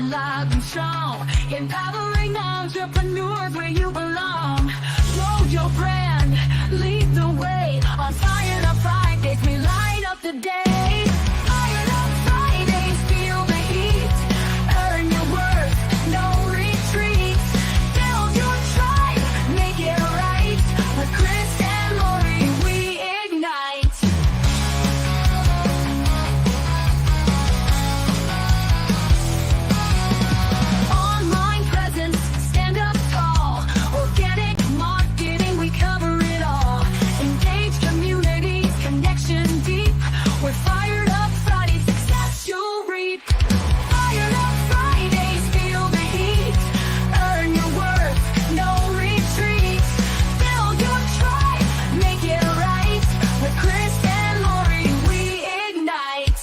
alive and strong, empowering entrepreneurs where you belong. Build your brand, lead the way. On Fired Up Fridays, we light up the day. Fired Up Fridays, feel the heat. Earn your worth, no retreat. Build your tribe, make it right. With Chris and Lorri, we ignite. Online presence, stand up tall. Organic marketing, we cover it all. Engage communities, connection deep. We're Fired Up Friday, success you'll reap. Fired Up Fridays, feel the heat. Earn your worth, no retreat. Build your tribe, make it right. With Chris and Lorri, we ignite.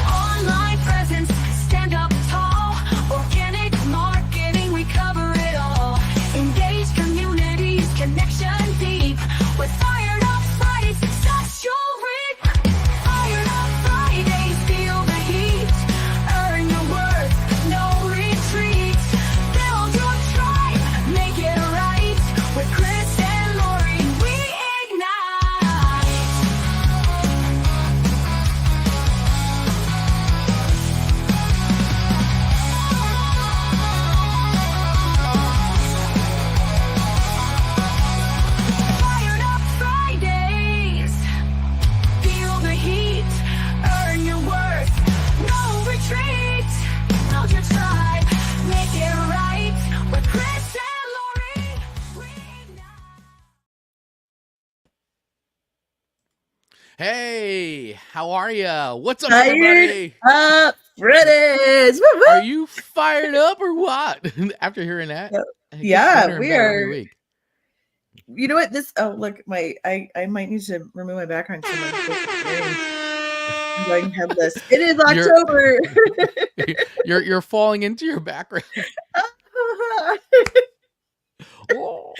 Online presence, stand up tall. Organic marketing, we cover it all. Engage communities, connection deep. With Fired Up Friday, success you'll reap. Fired Up Fridays, feel the heat. Earn your worth, no retreat. Build your tribe, make it right. With Chris and Lorri, we ignite. Fired Up Fridays, feel the heat, earn your worth, no retreat. Build your tribe, make it right. With Chris and Lorri, we ignite. Hey, how are ya? What's up, Fired everybody? Up Fridays. Woo, woo. Are you fired up or what? After hearing that, Yeah, it gets yeah, better and we better every are. week. You know what? This. Oh, look, I might need to remove my background so my voice is clearing. I'm going to have this. It is You're- October. You're falling into your background. Oh,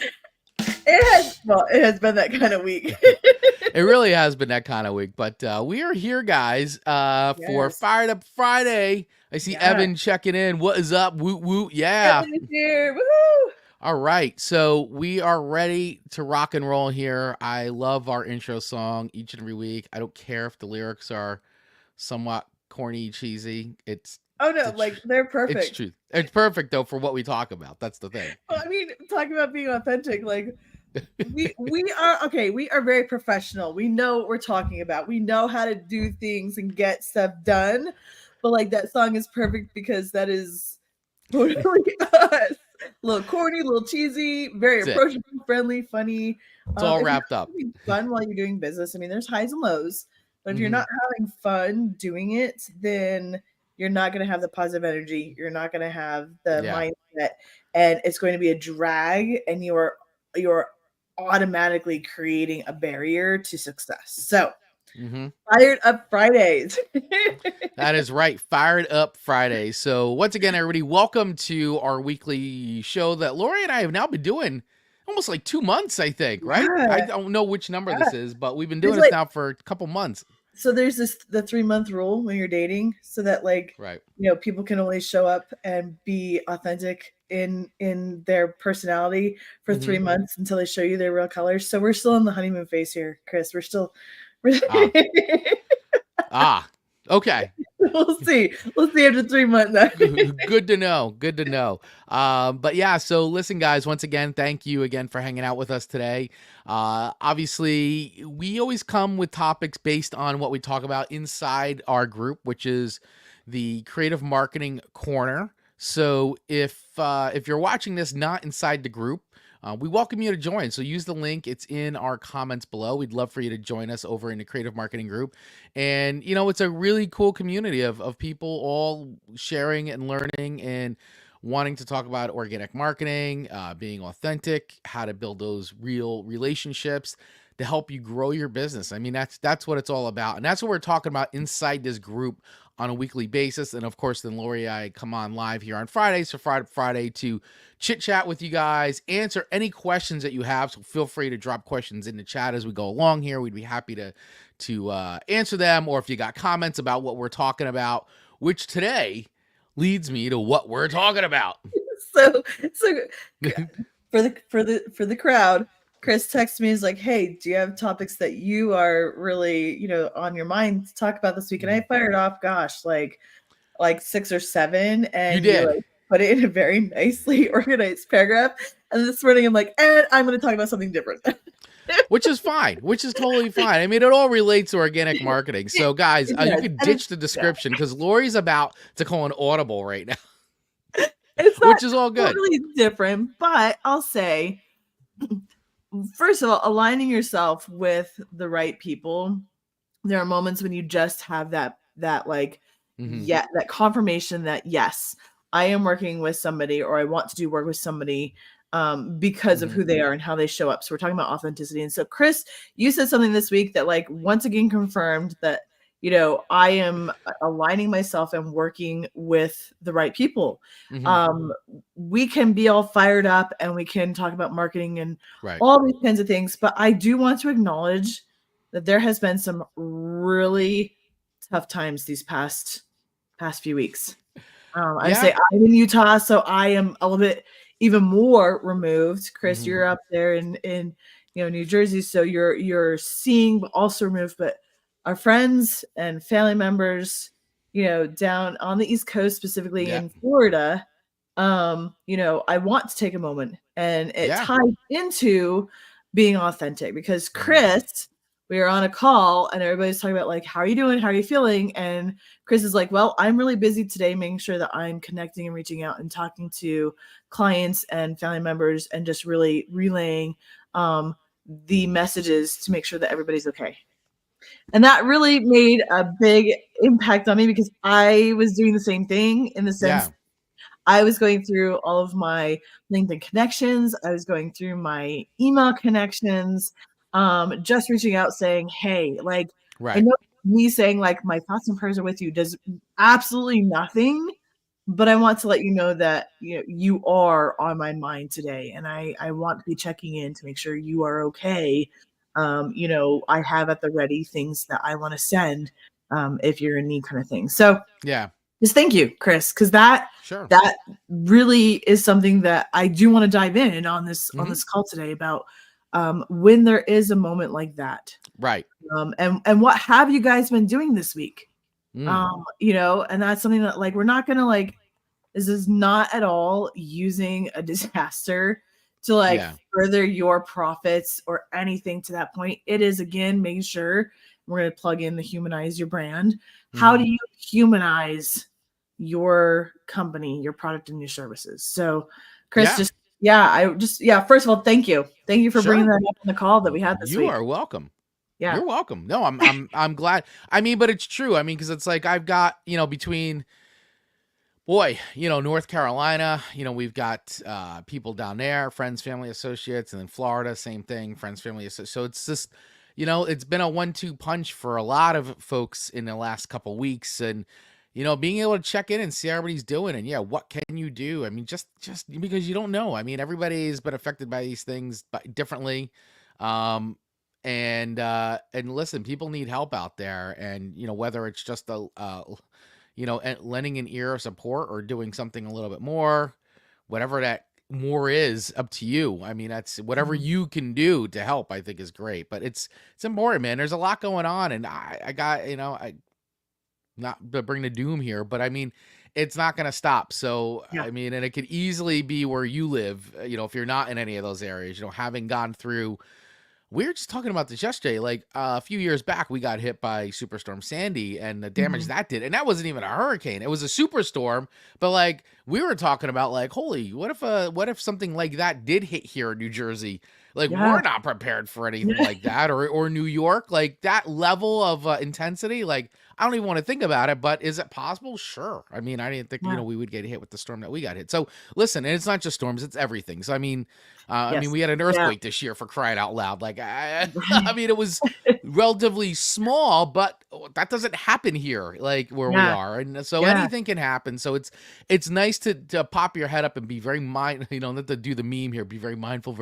it has been that kind of week. it really has been that kind of week, but we are here, guys, for Yes. Fired Up Friday. I see Yeah. Evan checking in. What is up? Woot woot, yeah. Evan is here. Woohoo! All right, so we are ready to rock and roll here. I love our intro song each and every week. I don't care if the lyrics are somewhat corny, cheesy. It's Oh no, the like tr- they're it's perfect. truth. It's perfect though for what we talk about. That's the thing. Well, I mean, talking about being authentic, like we are okay. We are very professional. We know what we're talking about. We know how to do things and get stuff done. But like that song is perfect because that is totally us. A little corny, a little cheesy, very That's it. approachable, friendly, funny. It's all If you're wrapped up. having fun while you're doing business. I mean, there's highs and lows, but if you're Mhm. not having fun doing it, then you're not going to have the positive energy. You're not going to have the Yeah. mindset, and it's going to be a drag. And you're automatically creating a barrier to success. So, Mhm. Fired Up Fridays. That is right. Fired Up Friday. So once again, everybody, welcome to our weekly show that Lorri and I have now been doing almost like 2 months, I think, right? I Yeah. don't know which number Yeah. this is, but we've been There's doing this like- now for a couple months. So there's the 3-month rule when you're dating, so that like Right. people can only show up and be authentic in their personality for 3 Mhm. months until they show you their real colors. So we're still in the honeymoon phase here, Chris. We're still Ah, okay. we'll see. We'll see after 3 months. Good to know. Good to know. But yeah, so listen, guys, once again, thank you again for hanging out with us today. Obviously, we always come with topics based on what we talk about inside our group, which is the Creative Marketing Corner. So if you're watching this not inside the group, we welcome you to join. So use the link. It's in our comments below. We'd love for you to join us over in the Creative Marketing Group. And, it's a really cool community of people all sharing and learning and wanting to talk about organic marketing, being authentic, how to build those real relationships, to help you grow your business. I mean, that's what it's all about. And that's what we're talking about inside this group on a weekly basis. And of course, then Lorri and I come on live here on Fridays for Friday to chit chat with you guys, answer any questions that you have. So feel free to drop questions in the chat as we go along here. We'd be happy to answer them. Or if you got comments about what we're talking about, which today leads me to what we're talking about. So for the crowd, Chris texted me, is like, hey, do you have topics that you are really, on your mind to talk about this week? And I fired off, gosh, like 6 or 7, and You did. like, put it in a very nicely organized paragraph. And this morning I'm like, and I'm going to talk about something different. Which is fine, which is totally fine. I mean, it all relates to organic marketing. So guys, you can ditch the description because Lori's about to call an audible right now. Which is all good. Totally different, but I'll say, first of all, aligning yourself with the right people. There are moments when you just have that like, that confirmation that yes, I am working with somebody, or I want to do work with somebody because of who they are and how they show up. So we're talking about authenticity. And so Chris, you said something this week that like once again confirmed that, I am aligning myself and working with the right people. We can be all fired up and we can talk about marketing and all these kinds of things, but I do want to acknowledge that there has been some really tough times these past few weeks. I say I'm in Utah, so I am a little bit even more removed. Chris, you're up there in New Jersey, so you're seeing but also removed. But our friends and family members, down on the East Coast, specifically in Florida, I want to take a moment, and it ties into being authentic because Chris, we were on a call and everybody's talking about like, how are you doing? How are you feeling? And Chris is like, well, I'm really busy today, making sure that I'm connecting and reaching out and talking to clients and family members and just really relaying the messages to make sure that everybody's okay. And that really made a big impact on me because I was doing the same thing in the sense I was going through all of my LinkedIn connections. I was going through my email connections, just reaching out saying, hey, like, I know me saying like my thoughts and prayers are with you does absolutely nothing, but I want to let you know that you are on my mind today, and I want to be checking in to make sure you are okay. I have at the ready things that I want to send if you're in need, kind of thing. So just thank you, Chris, because that really is something that I do want to dive in on this call today about when there is a moment like that, and what have you guys been doing this week? And that's something that like we're not gonna like. This is not at all using a disaster to like further your profits or anything to that point. It is again making sure we're going to plug in the humanize your brand. How do you humanize your company, your product, and your services? So, Chris, first of all, thank you for bringing that up in the call that we had this week. You are welcome. You're welcome. No, I'm glad. I mean, but it's true. I mean, because it's like I've got between. North Carolina, we've got people down there, friends, family, associates, and then Florida, same thing, friends, family, associates. So it's just, it's been a 1-2 punch for a lot of folks in the last couple of weeks. And, being able to check in and see how everybody's doing and what can you do? I mean, just because you don't know. I mean, everybody's been affected by these things differently. And listen, people need help out there. And, whether it's just lending an ear of support or doing something a little bit more, whatever that more is, up to you. I mean, that's whatever you can do to help, I think is great, but it's important, man. There's a lot going on, and I got, I not to bring the doom here, but I mean, it's not going to stop. So, I mean, and it could easily be where you live, if you're not in any of those areas, having gone through. We were just talking about this yesterday. Like a few years back, we got hit by Superstorm Sandy and the damage that did. And that wasn't even a hurricane. It was a superstorm. But like we were talking about like, holy, what if something like that did hit here in New Jersey? Like, Yeah. we're not prepared for anything like that, or New York, like that level of intensity. Like, I don't even want to think about it, but is it possible? Sure. I mean, I didn't think, Yeah. we would get hit with the storm that we got hit. So listen, and it's not just storms, it's everything. So, Yes. we had an Yeah. earthquake this year, for crying out loud. Like, I mean, it was relatively small, but that doesn't happen here, like where we Yeah. are. And so Yeah. anything can happen. So it's nice to pop your head up and be very not to do the meme here, be very mindful,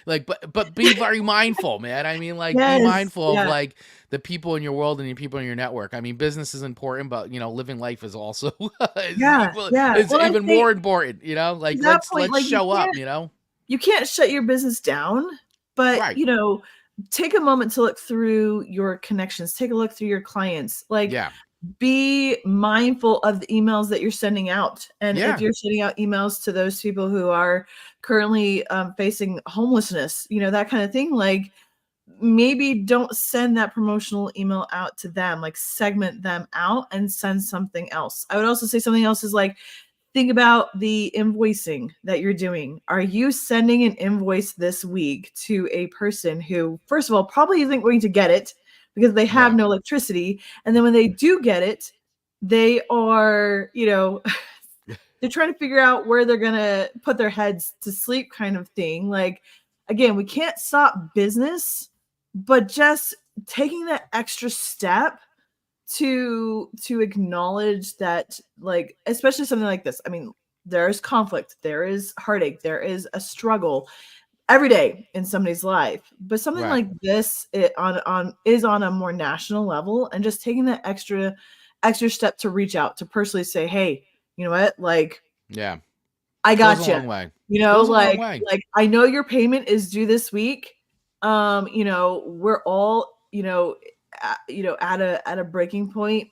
like, but be very mindful, man. I mean, like, be Yes. mindful of Yeah. like the people in your world and your people in your network. I mean, business is important, but living life is also Yeah. Yeah. it's Well, I even think more important, like to that point, let's like show up, you can't shut your business down, but right. take a moment to look through your connections, take a look through your clients, like Yeah. be mindful of the emails that you're sending out. And if Yeah. you're sending out emails to those people who are currently facing homelessness, that kind of thing, like maybe don't send that promotional email out to them, like segment them out and send something else. I would also say something else is like, think about the invoicing that you're doing. Are you sending an invoice this week to a person who, first of all, probably isn't going to get it because they have Yeah. no electricity? And then when they do get it, they are, they're trying to figure out where they're going to put their heads to sleep, kind of thing. Like, again, we can't stop business, but just taking that extra step to acknowledge that, like, especially something like this. I mean, there's conflict, there is heartache, there is a struggle every day in somebody's life, but something Right. like this is on a more national level, and just taking that extra step to reach out to personally say, hey, you know what, like, Yeah. I Goes a got you. long way. Goes a long way. Like I know your payment is due this week. We're all, at a breaking point.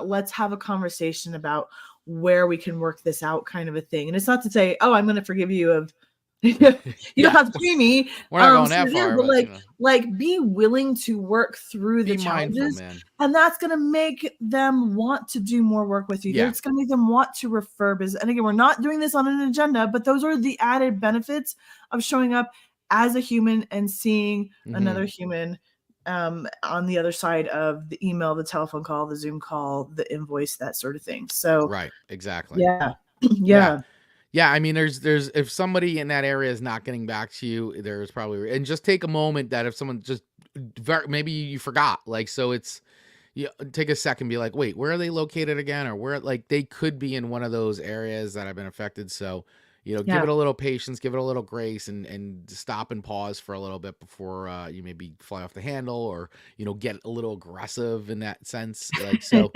Let's have a conversation about where we can work this out, kind of a thing. And it's not to say, oh, I'm going to forgive you of you don't Yeah. have to pay me. We're not going that So yeah, far, but but like be willing to work through the be mindful, challenges, man. and that's going to make them want to do more work with you. Yeah. It's going to make them want to refer business. And again, we're not doing this on an agenda, but those are the added benefits of showing up as a human and seeing another human on the other side of the email, the telephone call, the Zoom call, the invoice, that sort of thing. So Right. Exactly. yeah. Yeah. Yeah, I mean, there's if somebody in that area is not getting back to you, there's probably, and just take a moment that if someone just maybe you forgot, like, so it's, take a second, be like, wait, where are they located again, or where, like, they could be in one of those areas that have been affected. So, give it a little patience, give it a little grace, and stop and pause for a little bit before you maybe fly off the handle, or get a little aggressive in that sense, like, so.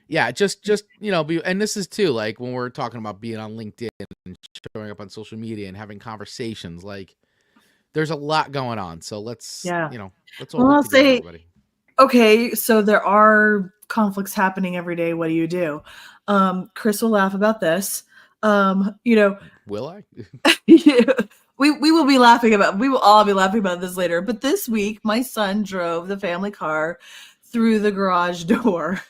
Yeah, just be, and this is too, like, when we're talking about being on LinkedIn and showing up on social media and having conversations, like, there's a lot going on. So let's let's all Well, work I'll together, say, everybody. okay, so there are conflicts happening every day. What do you do? Chris will laugh about this. Will I? We will be laughing about, we will all be laughing about this later. But this week, my son drove the family car through the garage door.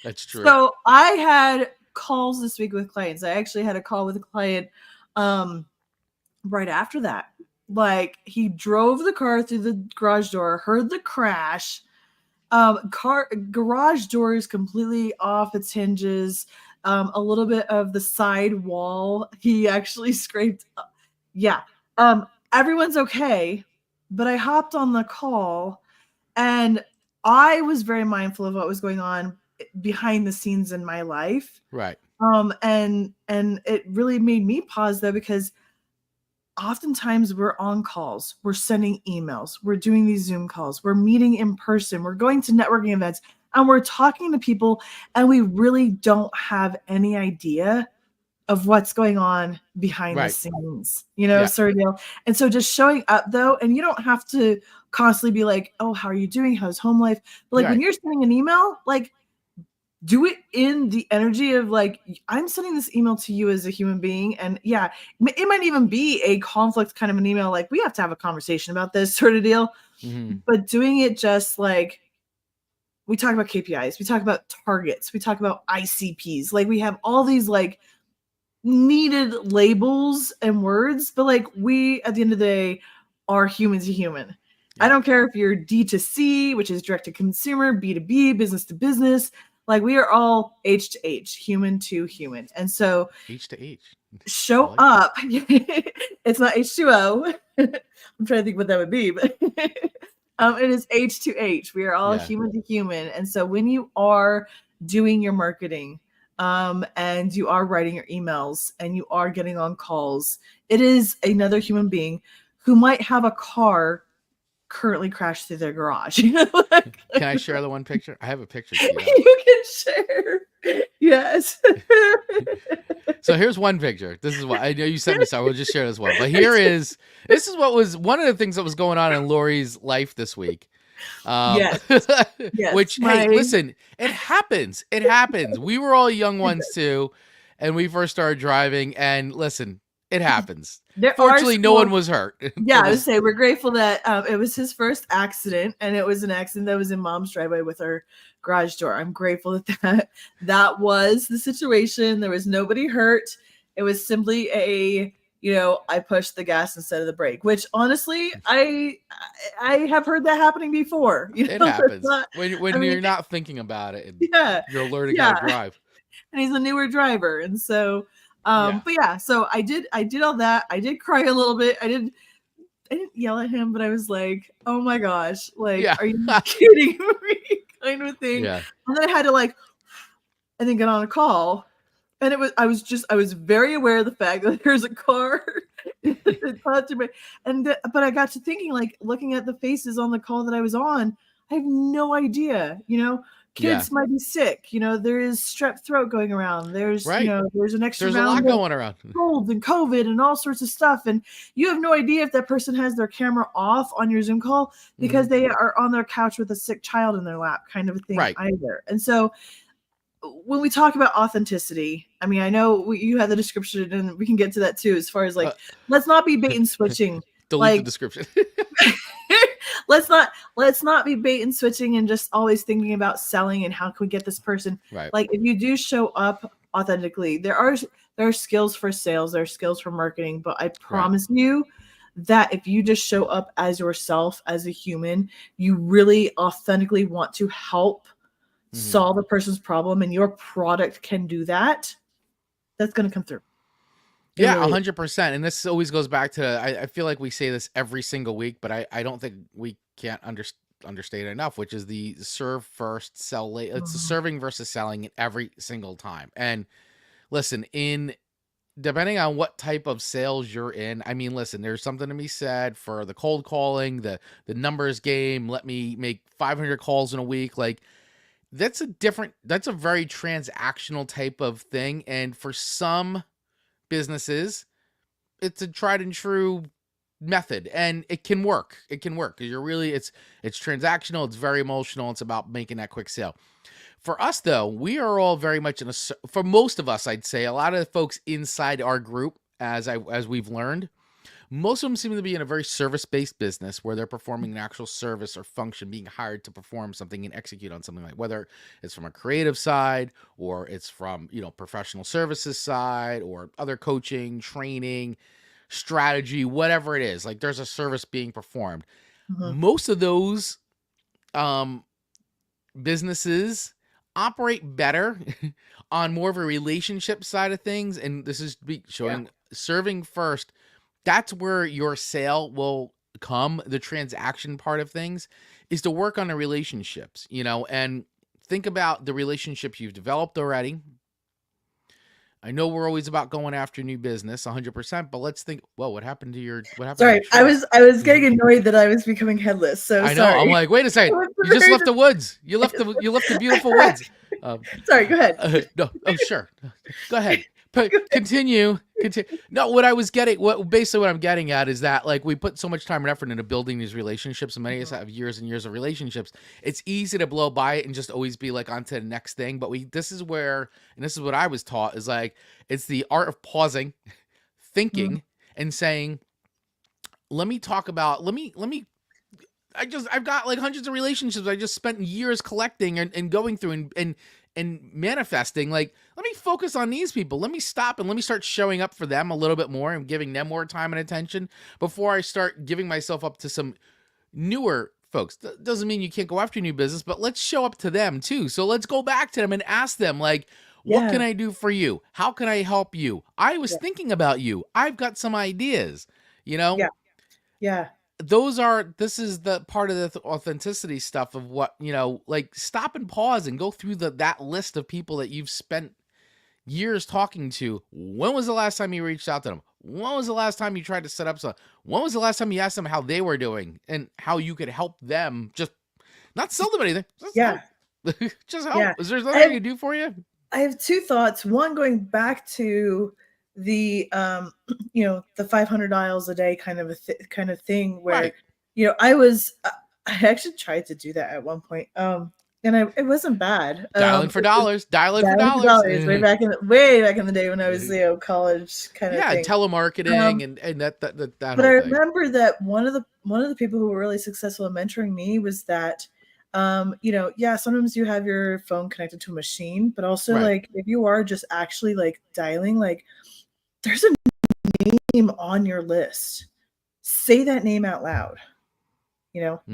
That's true. So I had calls this week with clients. I actually had a call with a client right after that. Like, he drove the car through the garage door, heard the crash. Garage door is completely off its hinges. A little bit of the side wall he actually scraped up. Yeah. Everyone's okay, but I hopped on the call and I was very mindful of what was going on behind the scenes in my life. Right. And it really made me pause, though, because oftentimes we're on calls, we're sending emails, we're doing these Zoom calls, we're meeting in person, we're going to networking events, and we're talking to people, and we really don't have any idea of what's going on behind the scenes, sort of deal. And so just showing up, though, and you don't have to constantly be like, oh, how are you doing? How's home life? But like when you're sending an email, like, do it in the energy of like, I'm sending this email to you as a human being. And yeah, it might even be a conflict kind of an email. Like, we have to have a conversation about this sort of deal. But doing it just like, we talk about KPIs, we talk about targets, we talk about ICPs. Like, we have all these like needed labels and words, but like we at the end of the day are human to human. I Yeah. don't care if you're D2C, which is direct to consumer, B2B, business to business. Like we are all H to H, human to human. And so H to H. show I like up. It's not H2O. I'm trying to think what that would be, but it is H to H. We are all Yeah. human to human. And so when you are doing your marketing, and you are writing your emails and you are getting on calls, it is another human being who might have a car currently crashed through their garage. You know, like, Can I share the one picture? I have a picture queued up. you can share. Yes. So here's one picture. This is what I know you sent me, so we'll just share this one. But this is what was one of the things that was going on in Lori's life this week. Yes. Yes. Which, hey, listen, it happens. It happens. We were all young ones too, and we first started driving. And listen, it happens. Fortunately, no one was hurt. Yeah, I would say we're grateful that it was his first accident, and it was an accident that was in Mom's driveway with her garage door. I'm grateful that was the situation. There was nobody hurt. It was simply I pushed the gas instead of the brake, which honestly, I have heard that happening before. It happens when you're not thinking about it. And you're learning how to drive. And he's a newer driver, and so. But yeah, so I did all that. I did cry a little bit. I didn't yell at him, but I was like, oh my gosh, like, are you kidding me? Kind of thing. Yeah. And then I had to and then get on a call. And I was very aware of the fact that there's a car. But I got to thinking, like, looking at the faces on the call that I was on, I have no idea, kids might be sick. There is strep throat going around. There's, there's an extra There's round a lot of going around. cold and COVID and all sorts of stuff. And you have no idea if that person has their camera off on your Zoom call because they are on their couch with a sick child in their lap, kind of a thing either. And so when we talk about authenticity, I mean, I know you have the description and we can get to that too, as far as let's not be bait and switching. Delete the description. let's not be bait and switching and just always thinking about selling and how can we get this person. Right. Like if you do show up authentically, there are skills for sales, there are skills for marketing, but I promise you that if you just show up as yourself, as a human, you really authentically want to help solve a person's problem, and your product can do that, that's going to come through. Yeah, 100%. And this always goes back to, I feel like we say this every single week, but I don't think we can't understate it enough, which is the serve first, sell late. It's the serving versus selling every single time. And listen, depending on what type of sales you're in, I mean, listen, there's something to be said for the cold calling, the numbers game. Let me make 500 calls in a week. Like, that's a very transactional type of thing. And for some businesses, it's a tried and true method, and it can work. It can work because it's transactional. It's very emotional. It's about making that quick sale. For us, though, we are all very much for most of us, I'd say, a lot of the folks inside our group, as we've learned, most of them seem to be in a very service-based business where they're performing an actual service or function, being hired to perform something and execute on something, like whether it's from a creative side or it's from, professional services side or other coaching, training, strategy, whatever it is. Like there's a service being performed. Most of those businesses operate better on more of a relationship side of things. And this is showing serving first. That's where your sale will come. The transaction part of things is to work on the relationships, and think about the relationships you've developed already. I know we're always about going after new business 100%, but let's think, what happened to sorry, I was getting annoyed that I was becoming headless. So I know. Sorry. I'm like, wait a second. You just left the woods. You left the beautiful woods. Sorry, go ahead. No. Oh, sure. Go ahead. Continue. No, what I'm getting at is that, like, we put so much time and effort into building these relationships, and many of us have years and years of relationships. It's easy to blow by it and just always be like on to the next thing. But this is what I was taught, is like, it's the art of pausing, thinking, and saying, I've got like hundreds of relationships I just spent years collecting and going through and and manifesting, like, let me focus on these people. Let me stop and let me start showing up for them a little bit more and giving them more time and attention before I start giving myself up to some newer folks. Doesn't mean you can't go after new business, but let's show up to them too. So let's go back to them and ask them, like, what can Yeah. I do for you? How can I help you? I was Yeah. thinking about you. I've got some ideas, you know? Yeah. Yeah. This is the part of the authenticity stuff of what, like, stop and pause and go through that list of people that you've spent years talking to. When was the last time you reached out to them? When was the last time you tried to set up some? When was the last time you asked them how they were doing and how you could help them? Just not sell them anything, just help. Yeah. Just help. Yeah. Is there something I And can do for you? I have two thoughts. One, going back to the the 500 dials a day kind of kind of thing where Right. I actually tried to do that at one point. And it wasn't bad. Dialing for dollars. Dialing for Dialing for dollars. dollars way back in the day when I was college kind of Yeah, thing. telemarketing and that But I whole thing. remember that one of the people who were really successful in mentoring me was that sometimes you have your phone connected to a machine, but also Right. like if you are just actually like dialing, like there's a name on your list. Say that name out loud.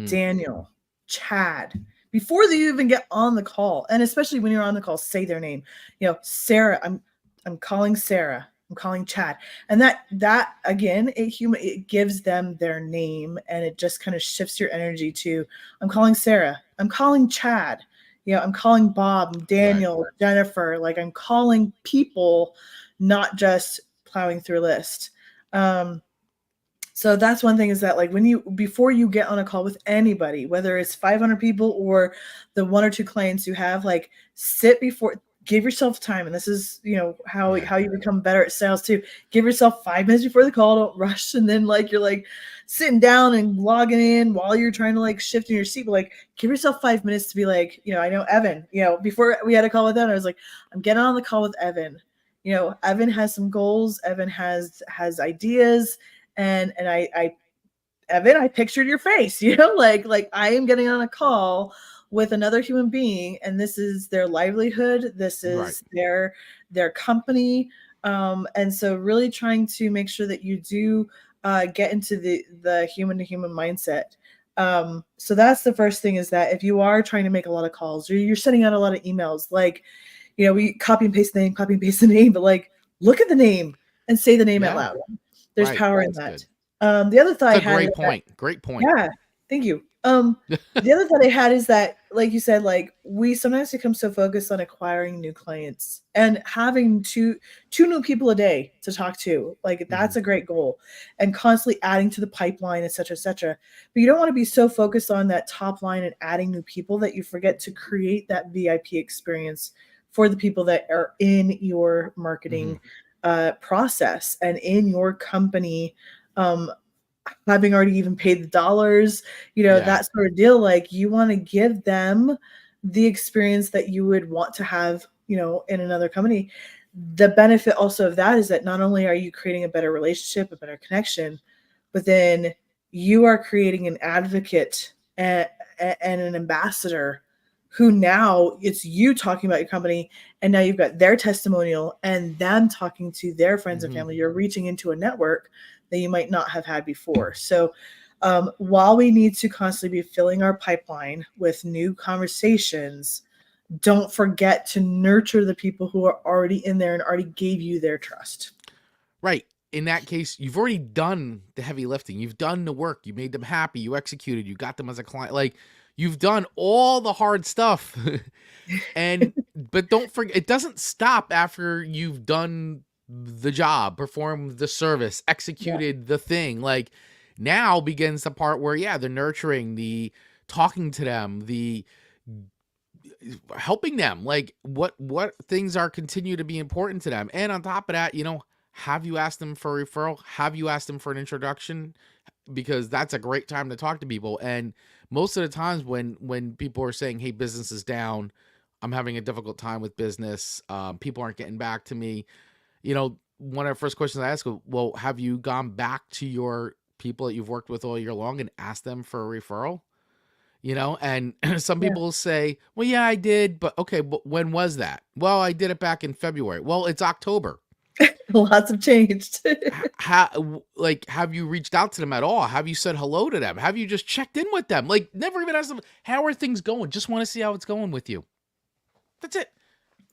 Daniel, Chad, before they even get on the call. And especially when you're on the call, say their name. Sarah, I'm calling Sarah. I'm calling Chad. And that again, it gives them their name and it just kind of shifts your energy to I'm calling Sarah. I'm calling Chad. I'm calling Bob, Daniel, Jennifer. Like I'm calling people, not just plowing through a list. So that's one thing is that like before you get on a call with anybody, whether it's 500 people or the one or two clients you have, like give yourself time. And this is, how you become better at sales too. Give yourself 5 minutes before the call, don't rush. And then like, you're like sitting down and logging in while you're trying to like shift in your seat, but like give yourself 5 minutes to be like, I know Evan, before we had a call with Evan, I was like, I'm getting on the call with Evan. Evan has some goals. Evan has ideas. And Evan, I pictured your face, like I am getting on a call with another human being and this is their livelihood. This is their company. And so really trying to make sure that you do get into the human to human mindset. So that's the first thing is that if you are trying to make a lot of calls or you're sending out a lot of emails, like, we copy and paste the name, but like look at the name and say the name out loud. There's power in that. The other thought I had. Great point. Great point. Yeah, thank you. The other thought I had is that, like you said, like we sometimes become so focused on acquiring new clients and having two new people a day to talk to. Like that's a great goal, and constantly adding to the pipeline, et cetera, et cetera. But you don't want to be so focused on that top line and adding new people that you forget to create that VIP experience for the people that are in your marketing process and in your company, having already even paid the dollars, that sort of deal. Like you want to give them the experience that you would want to have, in another company. The benefit also of that is that not only are you creating a better relationship, a better connection, but then you are creating an advocate and an ambassador who now it's you talking about your company and now you've got their testimonial and them talking to their friends and family. You're reaching into a network that you might not have had before. So while we need to constantly be filling our pipeline with new conversations, don't forget to nurture the people who are already in there and already gave you their trust. Right. In that case, you've already done the heavy lifting. You've done the work. You made them happy. You executed. You got them as a client. Like you've done all the hard stuff. But don't forget, it doesn't stop after you've done the job, performed the service, executed the thing. Like now begins the part where, the nurturing, the talking to them, the helping them, like what things are continue to be important to them. And on top of that, have you asked them for a referral? Have you asked them for an introduction? Because that's a great time to talk to people. And most of the times when people are saying, hey, business is down, I'm having a difficult time with business, people aren't getting back to me, one of the first questions I ask, well, have you gone back to your people that you've worked with all year long and asked them for a referral? you know, and some Yeah. people say, well, yeah, I did, but okay, but when was that? Well, I did it back in February. Well, it's October. Lots have changed. Like, have you reached out to them at all? Have you said hello to them? Have you just checked in with them? Like, never even asked them, how are things going? Just want to see how it's going with you. That's it.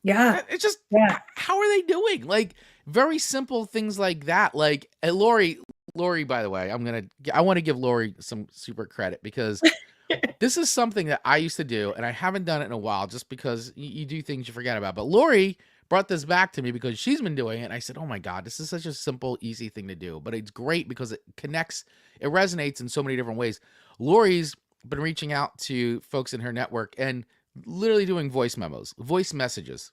Yeah. It's just, Yeah. how are they doing? Like, very simple things like that. Like, Lorri, by the way, I want to give Lorri some super credit, because this is something that I used to do, and I haven't done it in a while, just because you do things you forget about. But Lorri brought this back to me because she's been doing it, and I said, oh my God, this is such a simple, easy thing to do. But it's great because it connects, it resonates in so many different ways. Lori's been reaching out to folks in her network and literally doing voice memos, voice messages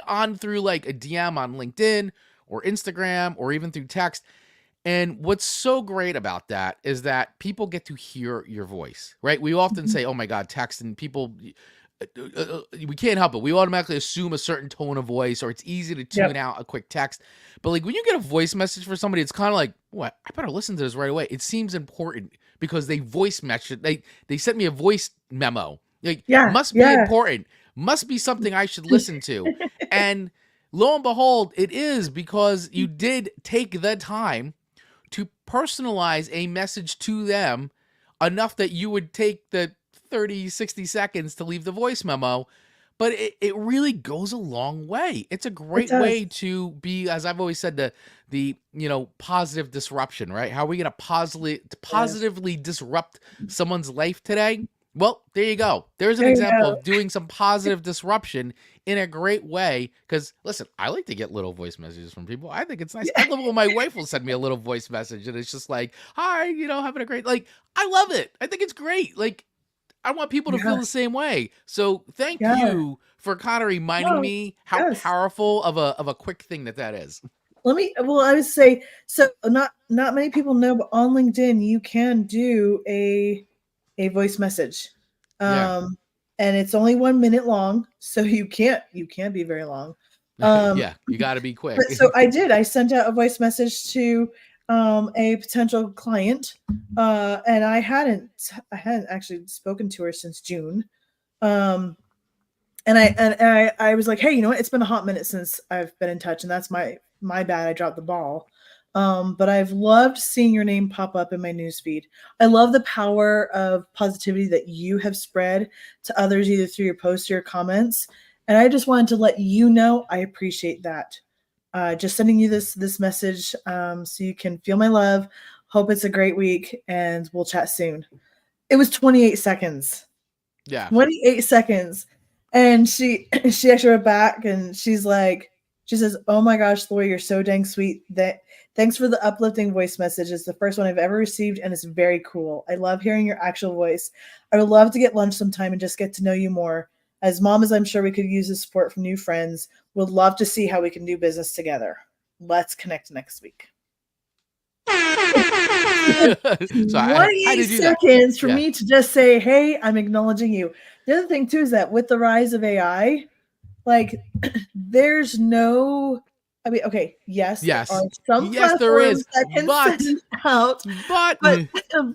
on through like a DM on LinkedIn or Instagram or even through text. And what's so great about that is that people get to hear your voice, right? We often say, oh my God, text, and people, we can't help it. We automatically assume a certain tone of voice, or it's easy to tune Yep. out a quick text. But like when you get a voice message for somebody, it's kind of like, what? I better listen to this right away. It seems important because they voice message. They sent me a voice memo. Like, Yeah. must be important. Must be something I should listen to. And lo and behold, it is, because you did take the time to personalize a message to them enough that you would take the 30, 60 seconds to leave the voice memo. But it really goes a long way. It's a great way to be, as I've always said, the positive disruption, right? How are we going to positively disrupt someone's life today? Well, there you go. There's an example of doing some positive disruption in a great way. Because listen, I like to get little voice messages from people. I think it's nice. I love when my wife will send me a little voice message, and it's just like, hi, having a great, like, I love it. I think it's great. Like, I want people to feel the same way. So thank you for kind of reminding me how powerful of a quick thing that is. Well, I would say, so not many people know, but on LinkedIn, you can do a voice message. Yeah. And it's only 1 minute long, so you can't be very long. Yeah, you got to be quick. But so I sent out a voice message to a potential client, and I hadn't actually spoken to her since June. And I was like, hey, you know what? It's been a hot minute since I've been in touch, and that's my bad. I dropped the ball. But I've loved seeing your name pop up in my newsfeed. I love the power of positivity that you have spread to others, either through your posts or your comments. And I just wanted to let you know I appreciate that. Just sending you this message so you can feel my love. Hope it's a great week, and we'll chat soon. It was 28 seconds. Yeah. 28 seconds. And she actually wrote back, and she says, oh my gosh, Lorri, you're so dang sweet. Thanks for the uplifting voice message. It's the first one I've ever received, and it's very cool. I love hearing your actual voice. I would love to get lunch sometime and just get to know you more. As mamas, I'm sure we could use the support from new friends. Would love to see how we can do business together. Let's connect next week. So 28 seconds for me to just say, hey, I'm acknowledging you. The other thing too is that with the rise of AI, like there's no, I mean, okay, yes, there are some platforms that can send out,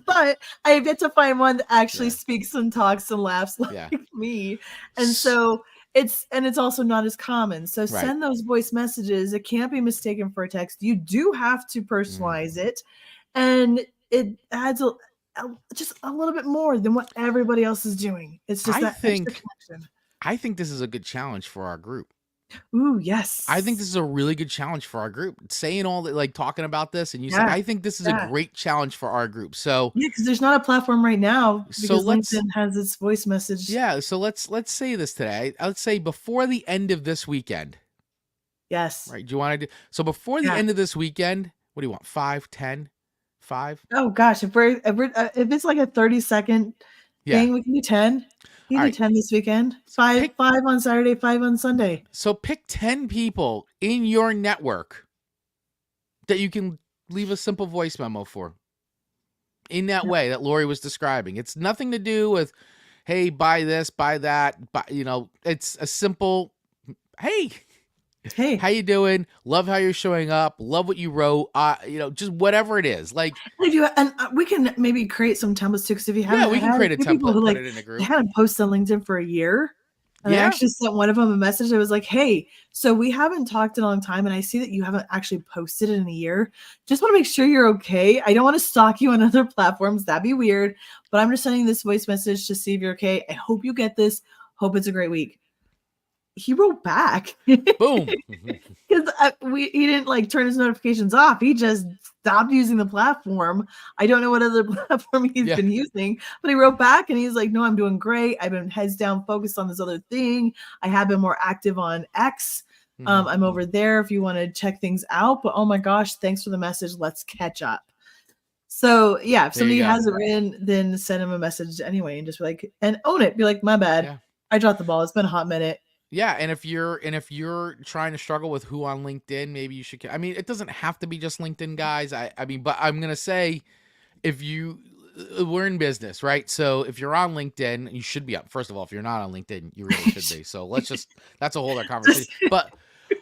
but I have yet to find one that actually speaks and talks and laughs like me. And so it's also not as common. So send those voice messages. It can't be mistaken for a text. You do have to personalize it, and it adds just a little bit more than what everybody else is doing. It's just extra connection. I think this is a good challenge for our group. Ooh, yes. I think this is a really good challenge for our group. Saying all that, like talking about this, and you say, I think this is a great challenge for our group. So yeah, because there's not a platform right now because LinkedIn has its voice message. Yeah, so let's say this today. Let's say before the end of this weekend. Yes. Right. Do you want to do so before the end of this weekend? What do you want? 5, 10, 5? Oh gosh, if it's like a 30-second thing, we can do 10. You do 10 this weekend. 5 on Saturday, 5 on Sunday. So pick 10 people in your network that you can leave a simple voice memo for. In that way that Lorri was describing. It's nothing to do with, hey, buy this, buy that. It's a simple, hey, Hey, How you doing? Love how you're showing up. Love what you wrote. Just whatever it is. Like, and if you and we can maybe create some templates too, because if you yeah, haven't we had can a create a few people template who and put like it in a they group. hadn't posted on LinkedIn for a year. And I Yeah. actually sent one of them a message that was like, "Hey, so we haven't talked in a long time, and I see that you haven't actually posted in a year. Just want to make sure you're okay. I don't want to stalk you on other platforms. That'd be weird. But I'm just sending this voice message to see if you're okay. I hope you get this. Hope it's a great week." He wrote back. Boom. Because he didn't like turn his notifications off. He just stopped using the platform. I don't know what other platform he's Yeah. been using, but he wrote back and he's like, "No, I'm doing great. I've been heads down focused on this other thing. I have been more active on X. Mhm. I'm over there if you want to check things out. But oh my gosh, thanks for the message. Let's catch up." So yeah, if There you somebody go. has it written, then send him a message anyway and just be like, and own it. Be like, "My bad. Yeah. I dropped the ball. It's been a hot minute." Yeah, and if you're trying to struggle with who on LinkedIn, maybe you should. I mean, it doesn't have to be just LinkedIn, guys. I mean, but I'm gonna say if you we're in business, right? So if you're on LinkedIn, you should be up. First of all, if you're not on LinkedIn, you really should be. So let's just that's a whole other conversation. Just But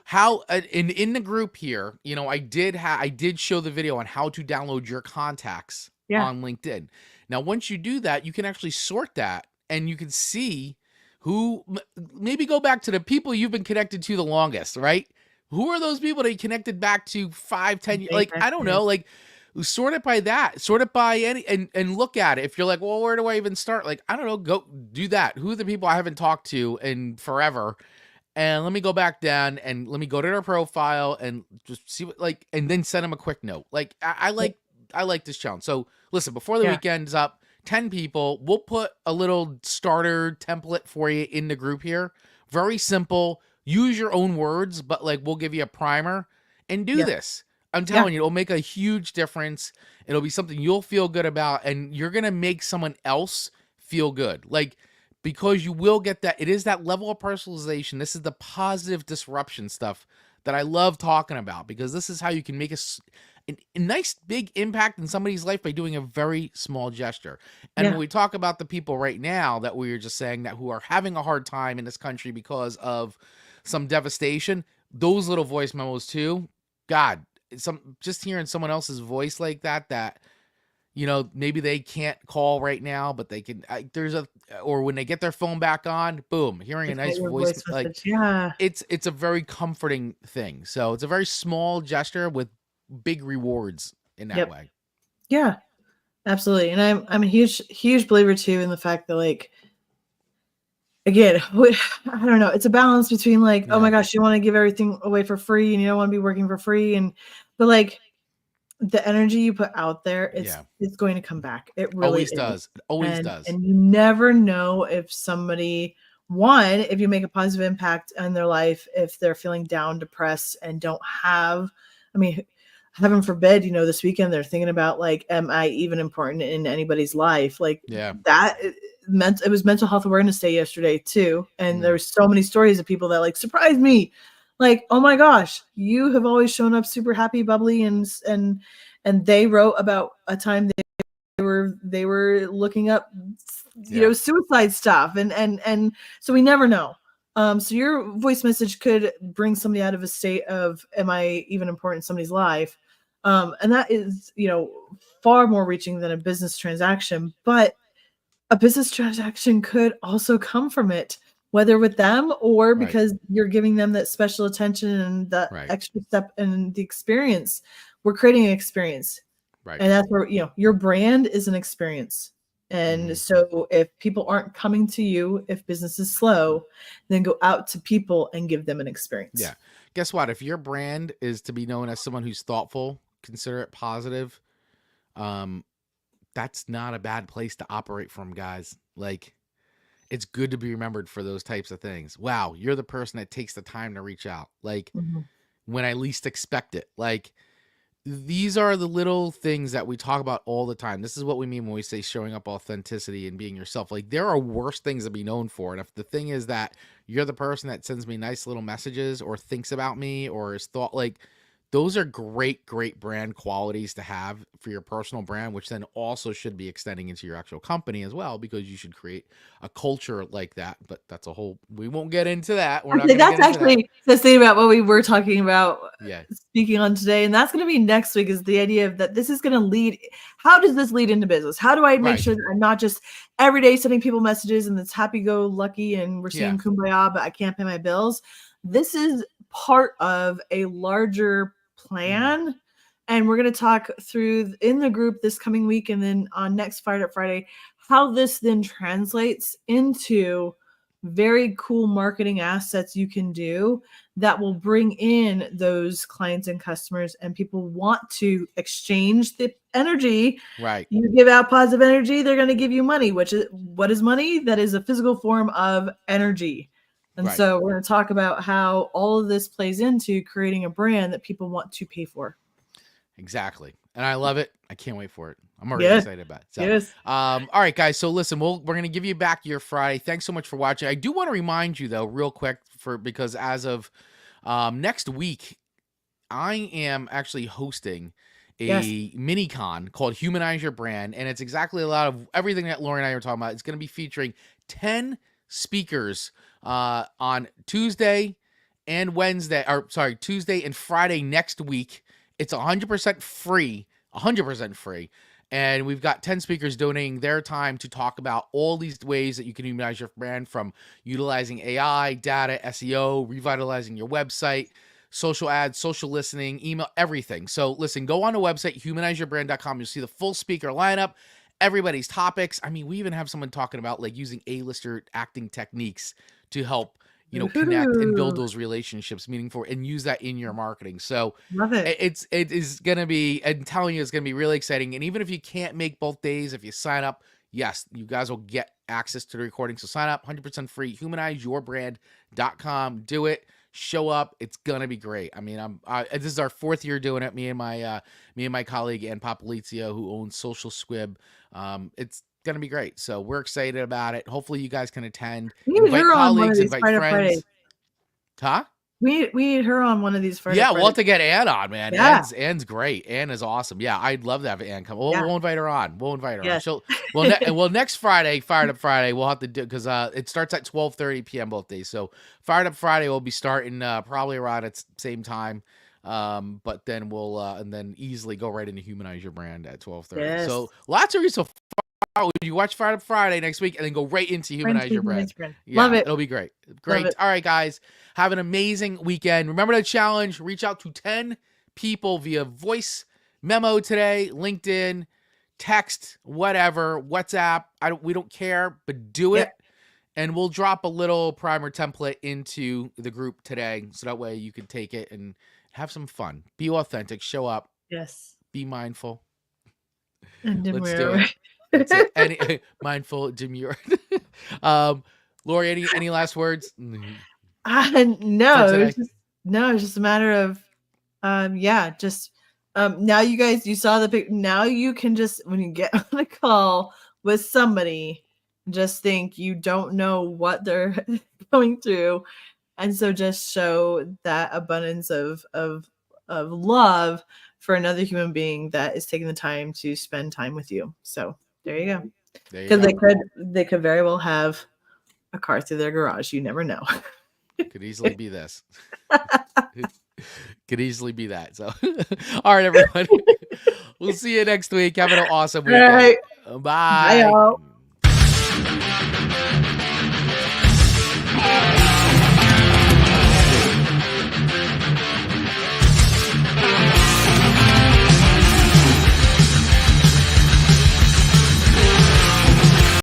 how in the group here, I did show the video on how to download your contacts yeah, on LinkedIn. Now, once you do that, you can actually sort that and you can see who maybe go back to the people you've been connected to the longest, right? Who are those people that you connected back to 5, 10 years? way Like, back I don't then. know, like sort it by that, sort it by any and look at it. If you're like, well, where do I even start? Like, I don't know, go do that. Who are the people I haven't talked to in forever? And let me go back down and let me go to their profile and just see what like and then send them a quick note. Like I like this challenge. So listen, before the Yeah. weekend's up, 10 people, we'll put a little starter template for you in the group here. Very simple. Use your own words, but like we'll give you a primer and do Yep. this. I'm Yeah. telling you, it'll make a huge difference. It'll be something you'll feel good about, and you're gonna make someone else feel good. Like because you will get that. It is that level of personalization. This is the positive disruption stuff that I love talking about because this is how you can make a nice big impact in somebody's life by doing a very small gesture. And when Yeah. we talk about the people right now that we were just saying that who are having a hard time in this country because of some devastation, those little voice memos too. God, some just hearing someone else's voice like that maybe they can't call right now, but they can. Or when they get their phone back on, boom, hearing a Just get nice your voice, voice like message. Yeah. it's a very comforting thing. So it's a very small gesture with big rewards in that Yep. way. Yeah. Absolutely. And I'm a huge believer too in the fact that like again, I don't know, it's a balance between like, oh my Yeah, gosh, you want to give everything away for free and you don't want to be working for free and but like the energy you put out there, yeah, it's going to come back. It really always is. does. It always And does. and you never know if somebody one, if you make a positive impact on their life, if they're feeling down, depressed, and don't have, I mean, heaven forbid, this weekend they're thinking about like, am I even important in anybody's life? Like Yeah, that meant it was Mental Health Awareness Day yesterday too. And there mm, were so many stories of people that like surprised me. Like, oh my gosh, you have always shown up super happy, bubbly, and they wrote about a time they were looking up yeah, suicide stuff and so we never know. So your voice message could bring somebody out of a state of am I even important in somebody's life, and that is far more reaching than a business transaction, but a business transaction could also come from it, whether with them or right, because you're giving them that special attention and the right, extra step in the experience. We're creating an experience, right. and that's where your brand is an experience. And Hmm. so if people aren't coming to you, if business is slow, then go out to people and give them an experience. Yeah. Guess what? If your brand is to be known as someone who's thoughtful, considerate, positive, um, that's not a bad place to operate from, guys. Like it's good to be remembered for those types of things. Wow, you're the person that takes the time to reach out. Like Mhm. when I least expect it. Like these are the little things that we talk about all the time. This is what we mean when we say showing up authenticity and being yourself. Like there are worse things to be known for. And if the thing is that you're the person that sends me nice little messages or thinks about me or is thought like Those are great brand qualities to have for your personal brand, which then also should be extending into your actual company as well, because you should create a culture like that. But that's a whole, we won't get into that. We're not Okay, going to that's get into that. actually the thing about what we were talking about, Yeah. speaking on today, and that's going to be next week. Is the idea of that this is going to lead? How does this lead into business? How do I make Right. sure that I'm not just every day sending people messages and it's happy go lucky and we're Yeah. singing kumbaya, but I can't pay my bills? This is part of a larger plan. And we're going to talk through in the group this coming week and then on next Fired Up Friday, how this then translates into very cool marketing assets you can do that will bring in those clients and customers, and people want to exchange the energy. Right. You give out positive energy, they're going to give you money, which is what is money? That is a physical form of energy. And Right. so we're going to talk about how all of this plays into creating a brand that people want to pay for. Exactly. And I love it. I can't wait for it. I'm already Yes. excited about it. So, Yes. all right, guys. So listen, we're going to give you back your Friday. Thanks so much for watching. I do want to remind you though, real quick, because as of next week, I am actually hosting a mini con called Humanize Your Brand. And it's exactly a lot of everything that Lorri and I are talking about. It's going to be featuring 10 speakers on Tuesday and Wednesday, or sorry, Tuesday and Friday next week. It's 100% free, 100% free. And we've got 10 speakers donating their time to talk about all these ways that you can humanize your brand, from utilizing AI, data, SEO, revitalizing your website, social ads, social listening, email, everything. So listen, go on the website, humanizeyourbrand.com. You'll see the full speaker lineup, everybody's topics. I mean, we even have someone talking about like using A-lister acting techniques to help, you know, connect and build those relationships meaningful and use that in your marketing. So Love it. it is going to be, I'm telling you, it's going to be really exciting. And even if you can't make both days, if you sign up, yes, you guys will get access to the recording. So sign up, 100% free, humanizeyourbrand.com. Do it. Show up. It's going to be great. I mean, this is our 4th year doing it. Me and my colleague, Ann Popolizio, who owns Social Squib. It's going to be great. So we're excited about it. Hopefully you guys can attend. We need her on one of these invite Friday friends. Fridays. Huh? We need her on one of these Friday Yeah, Fridays. we'll have to get Ann on, man. Yeah. Ann's great. Ann is awesome. Yeah, I'd love to have Ann come. Yeah. We'll invite her on. We'll invite her Yes. on. Well, next Friday, Fired Up Friday, we'll have to do, because it starts at 12:30 p.m. both days. So Fired Up Friday will be starting probably around at same time. But then we'll and then easily go right into Humanize Your Brand at 12:30. Yes. So lots of reasons. You watch Fired Up Friday next week and then go right into Humanize Your Brand. Yeah, Love it. It'll be great. Great. Love it. All right, guys. Have an amazing weekend. Remember the challenge. Reach out to 10 people via voice memo today, LinkedIn, text, whatever, WhatsApp. We don't care, but do it. And we'll drop a little primer template into the group today, so that way you can take it and have some fun. Be authentic. Show up. Yes. Be mindful. And Let's do it. That's it. Mindful, demure. Lorri, any last words? No, today? it's just a matter of, now you guys, you saw the pic. Now you can just, when you get on a call with somebody, just think you don't know what they're going through, and so just show that abundance of love for another human being that is taking the time to spend time with you. So there you go. Because they could very well have a car through their garage. You never know. Could easily be this. Could easily be that. So, all right, everybody. We'll see you next week. Have an awesome weekend. All right. Bye. Bye, y'all.